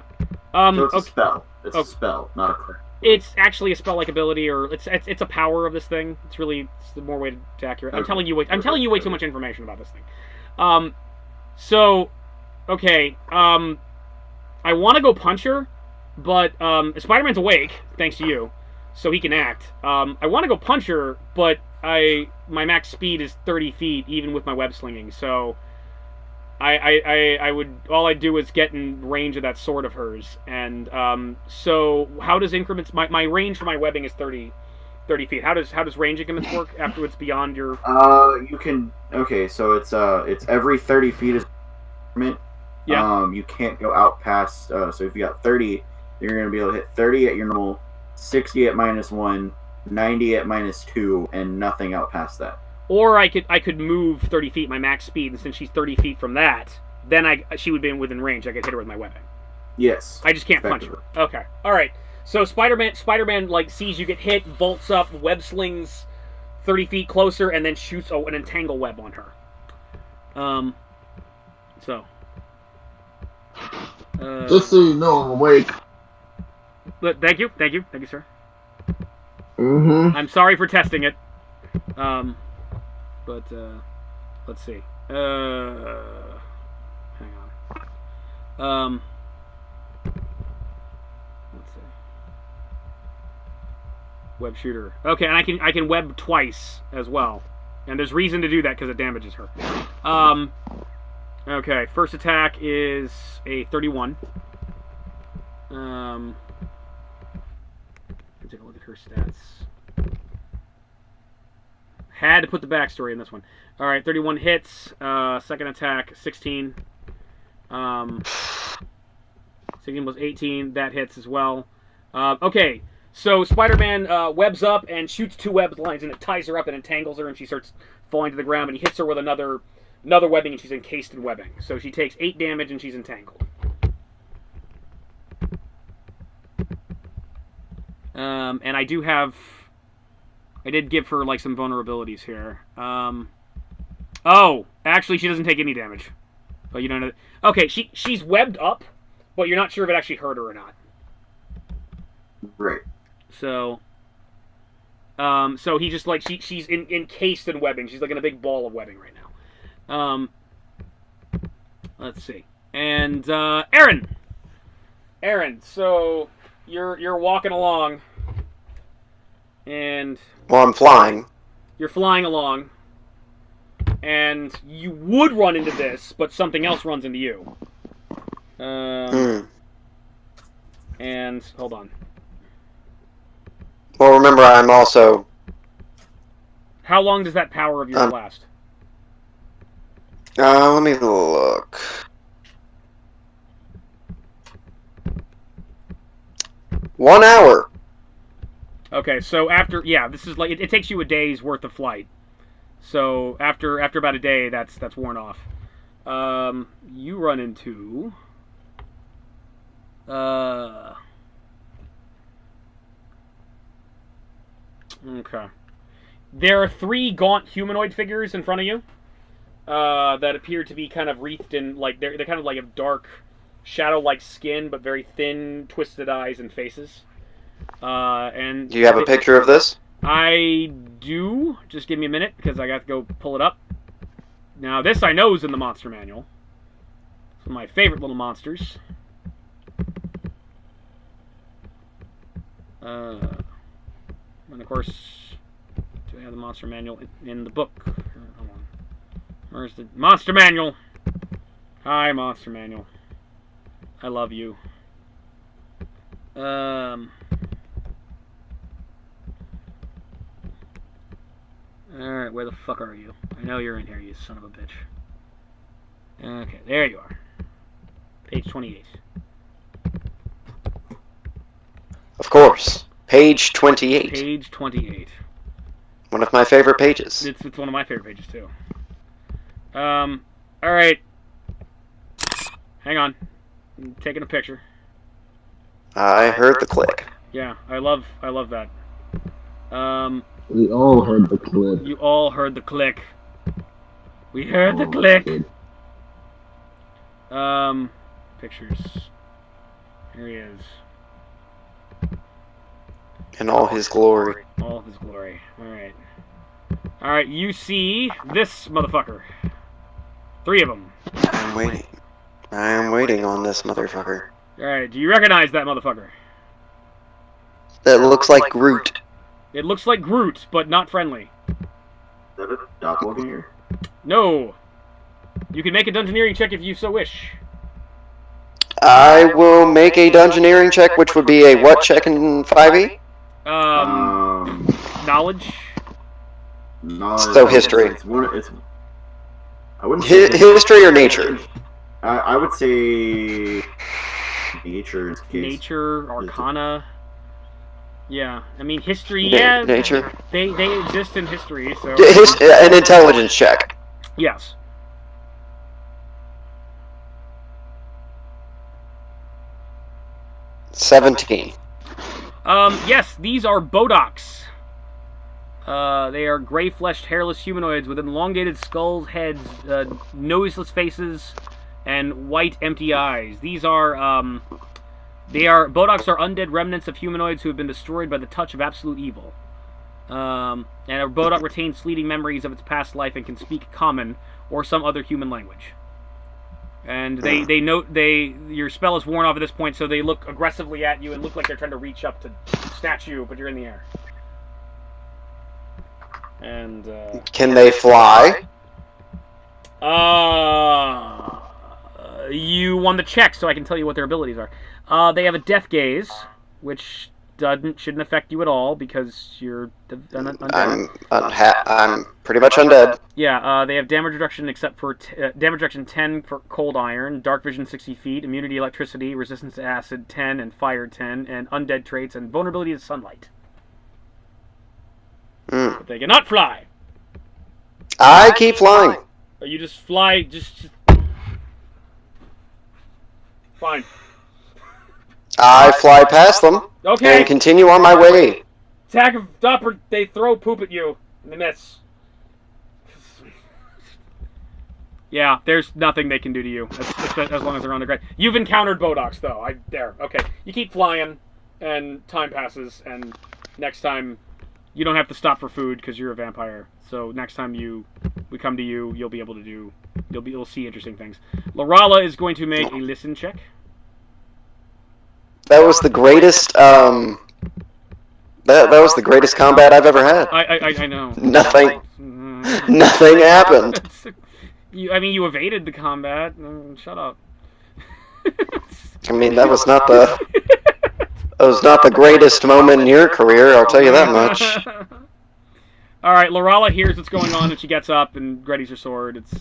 So it's a Okay. spell. It's Okay. a spell, not a crit. It's actually a spell-like ability, or it's a power of this thing. It's the more way to accurate. I'm Okay. telling you way too much information about this thing. So, okay, I want to go punch her, but Spider-Man's awake, thanks to you, so he can act. I want to go punch her, but my max speed is 30 feet, even with my web slinging. So, I would all I'd do is get in range of that sword of hers. And so, how does increments? My range for my webbing is 30 feet. How does range increments work after it's beyond your? You can. Okay, so it's every 30 feet is increment. Yeah. You can't go out past. So if you got 30, you're gonna be able to hit 30 at your normal, 60 at -1, 90 at -2, and nothing out past that. Or I could move 30 feet, my max speed, and since she's 30 feet from that, then she would be within range. I could hit her with my webbing. Yes. I just can't punch her. Okay. All right. So Spider-Man like sees you get hit, bolts up, web slings 30 feet closer, and then shoots an entangle web on her. So. Just so you know, I'm awake. But thank you, sir. Mm-hmm. I'm sorry for testing it. But let's see. Hang on. Let's see. Web shooter. Okay, and I can web twice as well, and there's reason to do that because it damages her. Okay, first attack is a 31. Let's take a look at her stats. Had to put the backstory in this one. All right, 31 hits. Second attack, 16. 16 was 18. That hits as well. Okay, so Spider-Man webs up and shoots 2 web lines, and it ties her up and entangles her, and she starts falling to the ground, and he hits her with another webbing, and she's encased in webbing. So she takes 8 damage, and she's entangled. And I did give her, like, some vulnerabilities here. Oh, actually, she doesn't take any damage. But you don't know. Okay, she's webbed up, but you're not sure if it actually hurt her or not. Right. So he just, like, she's encased in webbing. She's, like, in a big ball of webbing right now. Let's see. And, Aaron, so you're walking along, and... Well, I'm flying. You're flying along, and you would run into this, but something else runs into you. And, hold on. Well, remember, I'm also... How long does that power of yours last? Let me look. One hour. Okay, so this is like it takes you a day's worth of flight. So after about a day, that's worn off. You run into okay. There are 3 gaunt humanoid figures in front of you that appear to be kind of wreathed in, like, they're kind of like a dark shadow-like skin, but very thin, twisted eyes and faces. And do you have a picture of this? I do. Just give me a minute, because I got to go pull it up. Now, this I know is in the monster manual. It's one of my favorite little monsters. And of course, do I have the monster manual in the book? Hold on. Where's the monster manual? Hi, monster manual. I love you. Alright, where the fuck are you? I know you're in here, you son of a bitch. Okay, there you are. Page 28. Of course. Page 28. Page 28. One of my favorite pages. It's one of my favorite pages, too. Alright. Hang on. I'm taking a picture. I heard the click. Yeah, I love that. We all heard the click. You all heard the click. We heard the click. Pictures. Here he is. In all his glory. All of his glory. Alright. Alright, you see this motherfucker. 3 of them. am waiting. I am waiting on this motherfucker. Alright, do you recognize that motherfucker? That looks like Groot. It looks like Groot, but not friendly. Is that a doppelganger? No. You can make a dungeoneering check if you so wish. I will make a dungeoneering check, which would be a what check in 5e? Knowledge? No. So history. I wouldn't say History or nature? I would say nature in case. Nature, Arcana. Yeah, I mean history. Yeah, Nature. They exist in history, so An intelligence check. yes. $17. Yes, these are Bodoks. They are gray-fleshed, hairless humanoids with elongated skulls, heads, noseless faces, and white, empty eyes. These are, Bodoks are undead remnants of humanoids who have been destroyed by the touch of absolute evil. And a Bodok retains fleeting memories of its past life and can speak Common or some other human language. And they note your spell is worn off at this point, so they look aggressively at you and look like they're trying to reach up to snatch you, but you're in the air. And Can they fly? You won the check, so I can tell you what their abilities are. They have a Death Gaze, which shouldn't affect you at all because you're undead. I'm pretty much undead. Yeah, they have damage reduction except for damage reduction 10 for cold iron, dark vision 60 feet, immunity to electricity, resistance to acid 10, and fire 10, and undead traits, and vulnerability to sunlight. But they cannot fly. I keep flying. Or you just fly, just... Fine. I fly past them Okay. and continue on my way. Attack of Dopper, they throw poop at you, and they miss. Yeah, there's nothing they can do to you, as long as they're on the ground. You've encountered Bodoks, though. Okay. You keep flying, and time passes, and next time, you don't have to stop for food, because you're a vampire. So next time we come to you, you'll be able to do... You'll see interesting things. Lorala is going to make a listen check. That was the greatest, that was the greatest combat I've ever had. I know. Nothing happened. You evaded the combat. Shut up. I mean, that was not the greatest moment in your career, I'll tell you that much. Alright, Lorala hears what's going on, and she gets up and readies her sword. It's,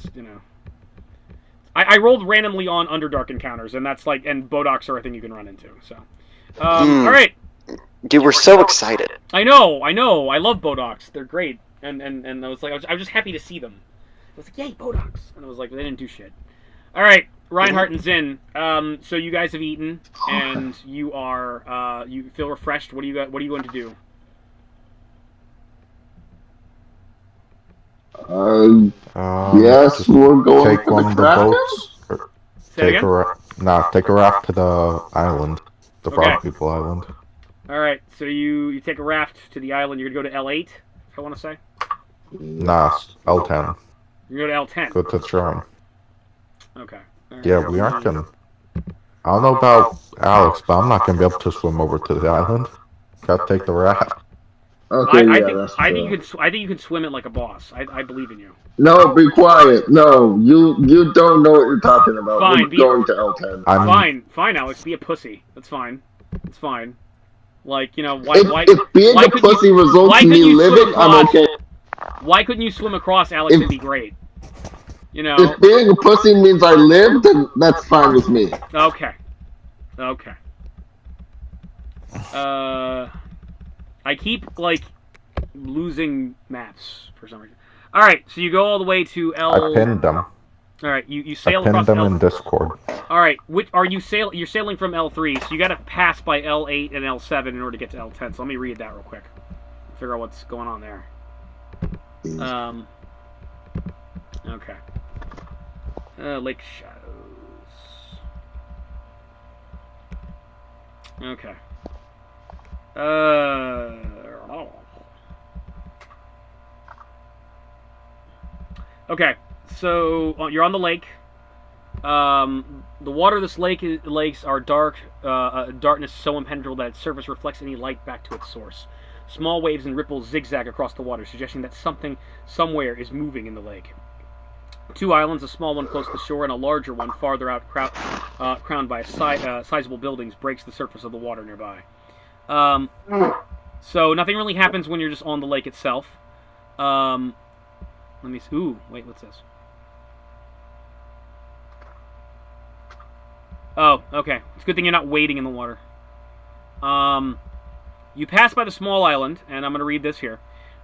I rolled randomly on Underdark encounters, and that's like, and Bodoks are a thing you can run into, so. Alright. You were so excited. I know, I love Bodoks. They're great. And I was like, I was just happy to see them. I was like, yay, Bodoks! And I was like, they didn't do shit. Alright, Reinhardt and Zinn. So you guys have eaten, and you are, you feel refreshed. What are you going to do? Yes, we're going Take to one the of the Kraken? boats. Say it again? Take a raft to the island. The Okay. Frog People Island. Alright, so you take a raft to the island. You're going to go to L8, if I want to say? Nah, L10. You're going to go to L10. Go to the shrine. Okay. Alright. Yeah, we aren't gonna... I don't know about Alex, but I'm not gonna be able to swim over to the island. Gotta take the raft. Okay, I think you can swim it like a boss. I believe in you. No, be quiet. No, you don't know what you're talking about. Fine, We're going to L10. Fine, Alex. Be a pussy. That's fine. It's fine. Like, why? If being why a couldn't pussy you- why results in couldn't me you swim living, I'm across- okay. Why couldn't you swim across, Alex? It'd be great. If being a pussy means I live, then that's fine with me. Okay. I keep, like, losing maps for some reason. Alright, so you go all the way to L... I pinned them. Alright, you I sail pinned across them L... in Discord. Alright, you're sailing from L3, so you gotta pass by L8 and L7 in order to get to L10, so let me read that real quick. Figure out what's going on there. Okay. Lake Shadows. Okay. Okay, so you're on the lake. The water of this lakes are dark, darkness so impenetrable that its surface reflects any light back to its source. Small waves and ripples zigzag across the water, suggesting that something somewhere is moving in the lake. 2 islands, a small one close to the shore and a larger one farther out, crowned by sizable buildings, breaks the surface of the water nearby. So nothing really happens when you're just on the lake itself. Let me see. Ooh, wait, what's this? Oh, okay. It's a good thing you're not wading in the water. You pass by the small island, and I'm going to read this here.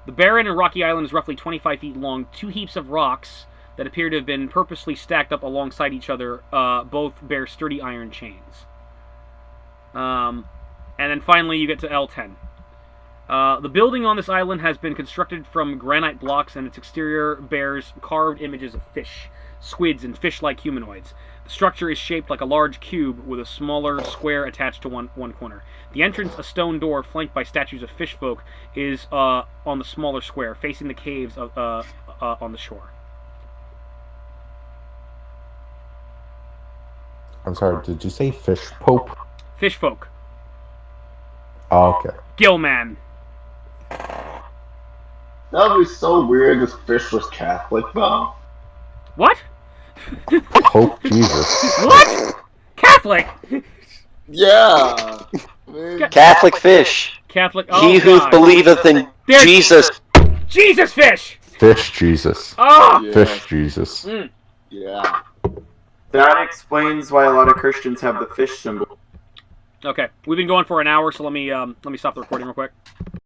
The barren and rocky island is roughly 25 feet long. 2 heaps of rocks that appear to have been purposely stacked up alongside each other, both bear sturdy iron chains. And then finally you get to L10. The building on this island has been constructed from granite blocks, and its exterior bears carved images of fish, squids, and fish-like humanoids. The structure is shaped like a large cube with a smaller square attached to one corner. The entrance, a stone door flanked by statues of fish folk, is on the smaller square, facing the caves on the shore. I'm sorry, did you say fish pope? Fish folk. Oh, okay. Gillman. That would be so weird if fish was Catholic, though. What? Pope Jesus. What? Catholic? Yeah. Catholic fish. Catholic. Oh, He who God. believeth in There's- Jesus. Jesus fish! Fish Jesus. Ah! Yeah. Fish Jesus. Yeah. That explains why a lot of Christians have the fish symbol. Okay, we've been going for an hour, so let me stop the recording real quick.